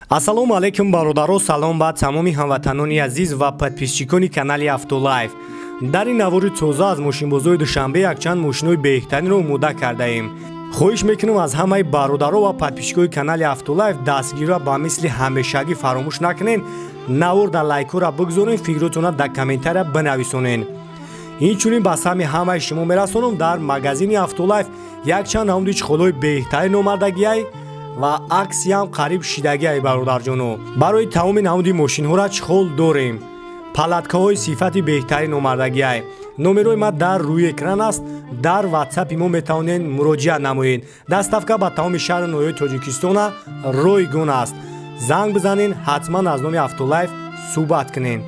Ассалому алайкум бародаро, салом ба тамоми ҳамватанони азиз ва подписчикони канали Автолайф. Дар ин навори тоза аз мошинбозои Душанбе якчанд мошинои беҳтаринро омода кардаем. хоҳиш мекунам аз ҳамаи бародаро ва подписчикои канали Автолайф дастгирро ба мисли ҳамешагӣ фаромӯш накунед. Наворда лайкора бигзоред, фикротона дар комментария бинависонед. инчунин ба сами ҳамаи шумо мерасонам дар магазини Автолайф якчанд раунди чухолҳои беҳтарин омадагиай ва аксияам қариб шидагиай бародарҷоно. барои тамоми наводи мошинҳоро чухол дорем. палаткаҳои сифати беҳтарин омадагиай. номерои ма дар рӯи экран аст. дар ватсапи мо метавонед муроҷиат намоед. дастафка ба тамоми шаҳри ноҳияи Тоҷикистона ройгон аст. занг бизанед, ҳатман аз номи Автолайф суҳбат кунед.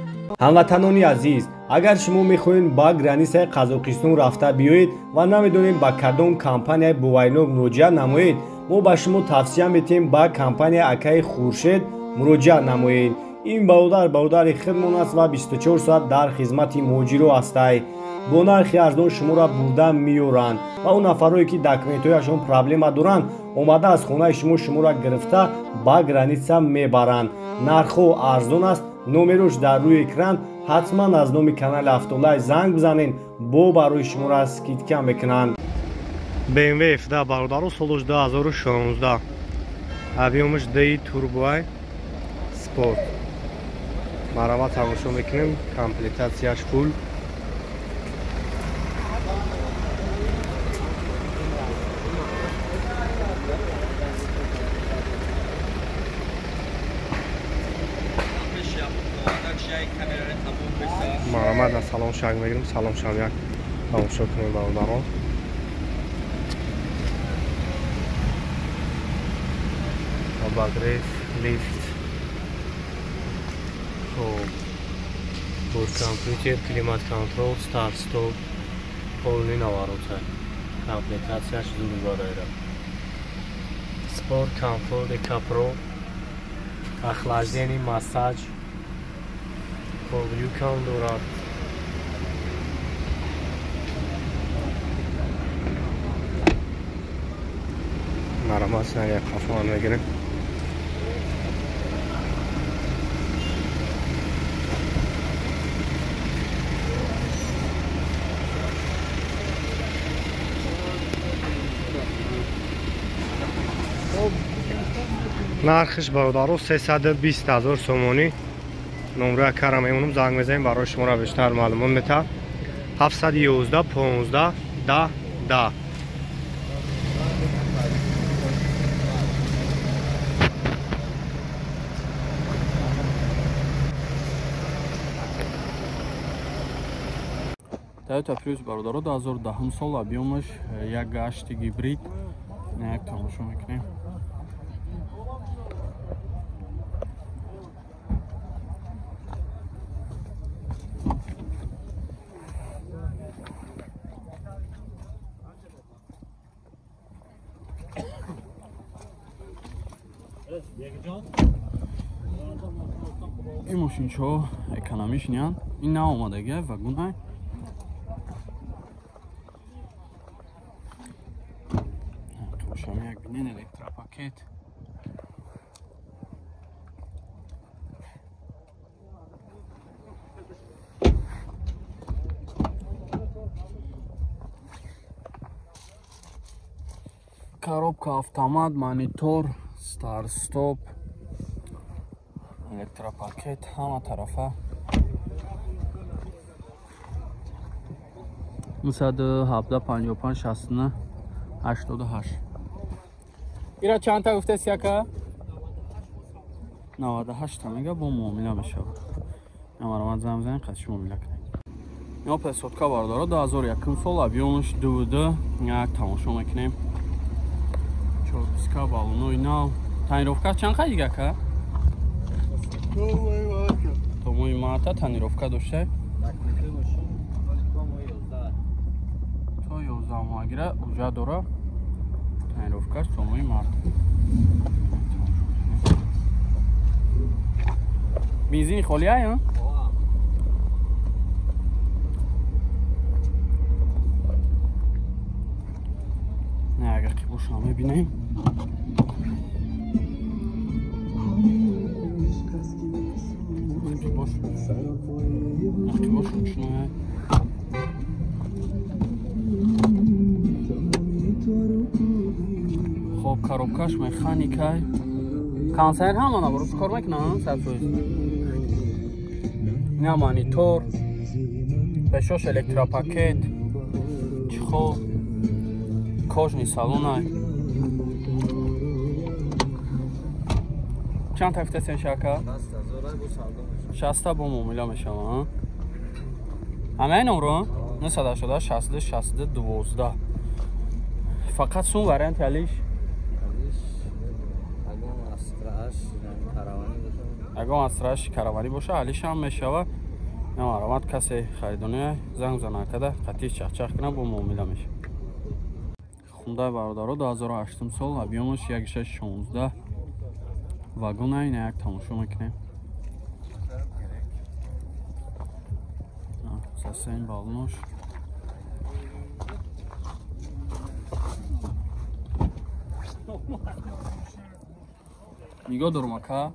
ҳамватанони азиз, агар шумо мехоҳед ба границаи Қазоқистон рафта биёед ва намедонед ба кадом компанияи боваринок муроҷиат намоед, мо ба шумо тавсия метиҳем ба компанияи Акаи Хуршед муроҷиат намоед. ин бародари худмон аст ва 24 соат дар хизмати муҳоҷиро ҳастай. бо нархи арзон шуморо бурда меёранд ва он нафароне ки документҳояшон проблема доранд, омада аз хонаи шуморо гирифта ба граница мебаранд. нархҳо арзон аст. номерош дар рӯи экран. ҳатман аз номи канали Автолайф занг бизанед, бо барои шуморо скидка мекунанд. BMW F10 бародаро солош 2016. Объемаш DI турбоай спорт. Марава тамошо мекунем, комплектацияш фул. Марамад аз салон шаг мегирем, салон шам як тамошо кунем бародаро. Bagrev, lift, board computer, klimat control, start stop, polni navarota. Komplektatsiyash zurba dora. Sport comfort Eco-Pro, охлаждение, массаж, полюкам дорад. Марамасна як қафон мегирем. нархиш бародаро 320,000 сомонӣ. номерои кара мемонам, занг мезанем, барои шуморо бештар маълумот метавад. 711 15 10 10. Toyota Prius бародаро 2010 сол, объемаш як гашти гибрид. як тамошо мекунем. ин мошинчаҳо экономишнян. ин наомадагиай вагонай. тушам як бинен электропакет. коробка автомат, монитор, старт стоп, электропакет ҳама тарафа. 917 55 69 88. ира чанда гуфтаси яка? 98 та мега бо муомила мешавад. намаромад зам зан қатши муомила кунед. ин Opel сотка бародаро 2001 сол, объемаш DVD. як тамошо мекунем. чорписка балонои нав. танировка чанд қайдига яка? то мои марта танировка дошта. то 11 моагира уҷа дора. танировкаш то мои марта. бензини холиай а? نه اگر که باشم ببینیم Motivos ручной. خب коробкаш механикай. Консерт ҳама набурус кор мекунам сабзои. Не монитор. Бешош электропакет. Чхо. Кожни салонай. چند هفته سن شاکا؟ 60 با معامله میشم. همه این عمرو؟ نه 180 60 60 12. فقط سون وارنت علیش؟ اگه استراش کاروانی باشه علیش هم میشه. نه مرامت کسی خریدونه زنگ زنه کده قطعی چخ کنه با معامله میشه. خونده برادرها 2008 سال ابیامش 1616 واگن این یک تماشا میکنیم. سسه این بالونش نگاه درمکه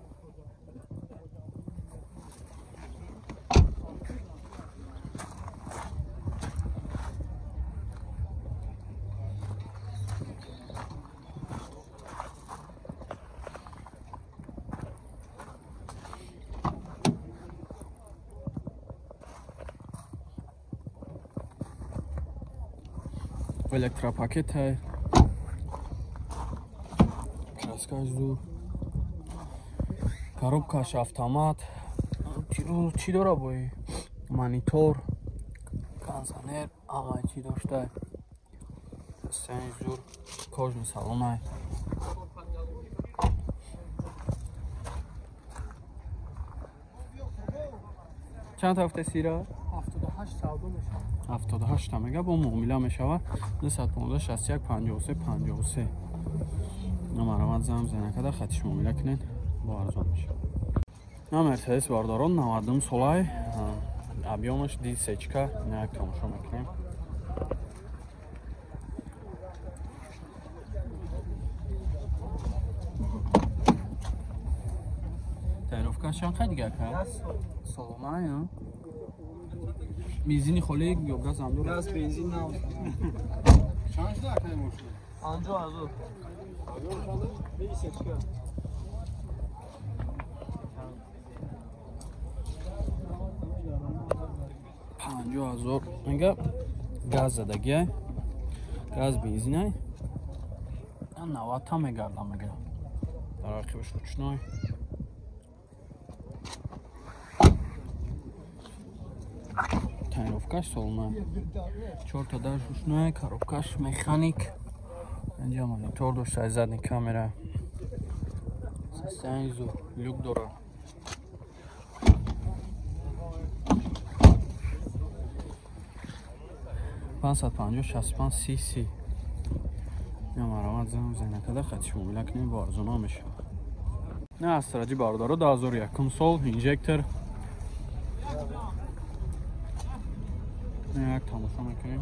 электропакет है краска жду коробка автомат чи дора бой монитор кондиционер ага чи дошта сензор кожный салон है چند هفته سیرا 78 سالو میشه 78 تا میگه با معامله میشود 215 61 53 53 نمرات زنگ زنه کده خطیش معامله کنین با ارزان میشه نه مرسدس بارداران 90 سالای ابیامش دی سچکا نه یک تماشا میکنیم تعریفکش چند خیلی دیگه که سالانه یا بنزینی خالی یا گاز هم داره؟ گاز بنزین نه. چند تا کنیم ماشین؟ 50000. 50000 میگه گاز زدگیه گاز بنزینه 90 تا میگردم میگه در عقبش روشنای تعریفکش سالانه 4 تا درش روشنای коробкаш механик اینجا مانیتور داشته زدنی کامera سنزور люк داره 550 65 30 یا مرامت زنم زینکده خطیش معامله کنیم با ارزونا میشه نه استراجی باردارو 2001 سال اینجکتر نه یک تماشا میکنیم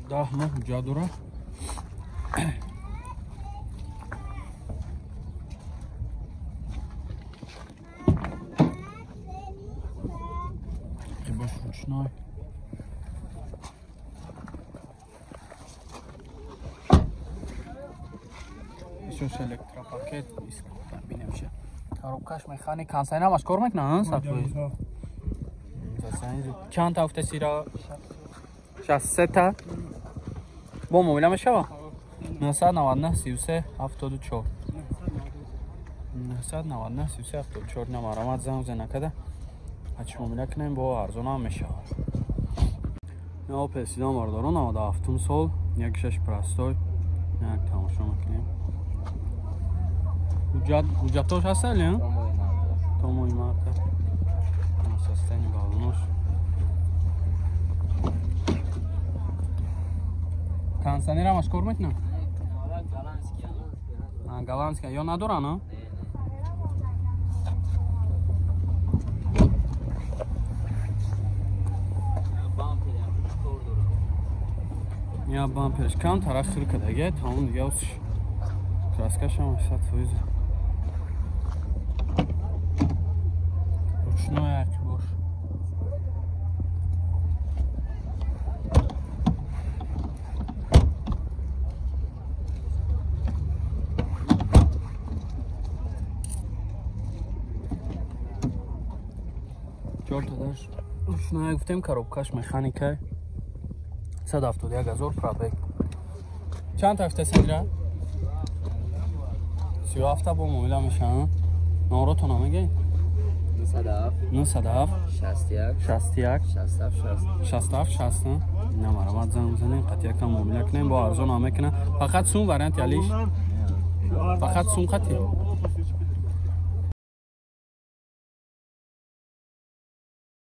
ده ماه جادوره که باش روشنای شوش الکتروپاکت بینمشه коробкаш механик консайна маш кор мекунад сабзои чанд та ҳафта сира 63 та با معامله میشه 999 33 74 999 33 74 نمرامت زنگ زنه کده هچ معامله کنیم با ارزان هم میشه نه پرسیدم بارداران 97 سال یک شش پرستای یک تماشا میکنیم حجتاش هست الان؟ تاموی مرده سستنی بالوناش کنسنی را مشکور میتونم؟ گالانسکی یا نداره نه؟ یا بامپرش کم طرف سر که دیگه تمام دیگه اوسش کراسکش هم 800 فویزه روشنو یکی باش جالت داشت روشنو یک گفتیم کاروبکاش مکانیکه 171,000 پرابگ چند تا هفته سیدره؟ 37 با مومیلا میشن نورو تو نامگه؟ 907 67 60 نمارمت زن بزنیم قطعه کم مومیلا کنیم با ارزو نامه کنیم فقط سون وارنت یالیش؟ فقط سون قطعه؟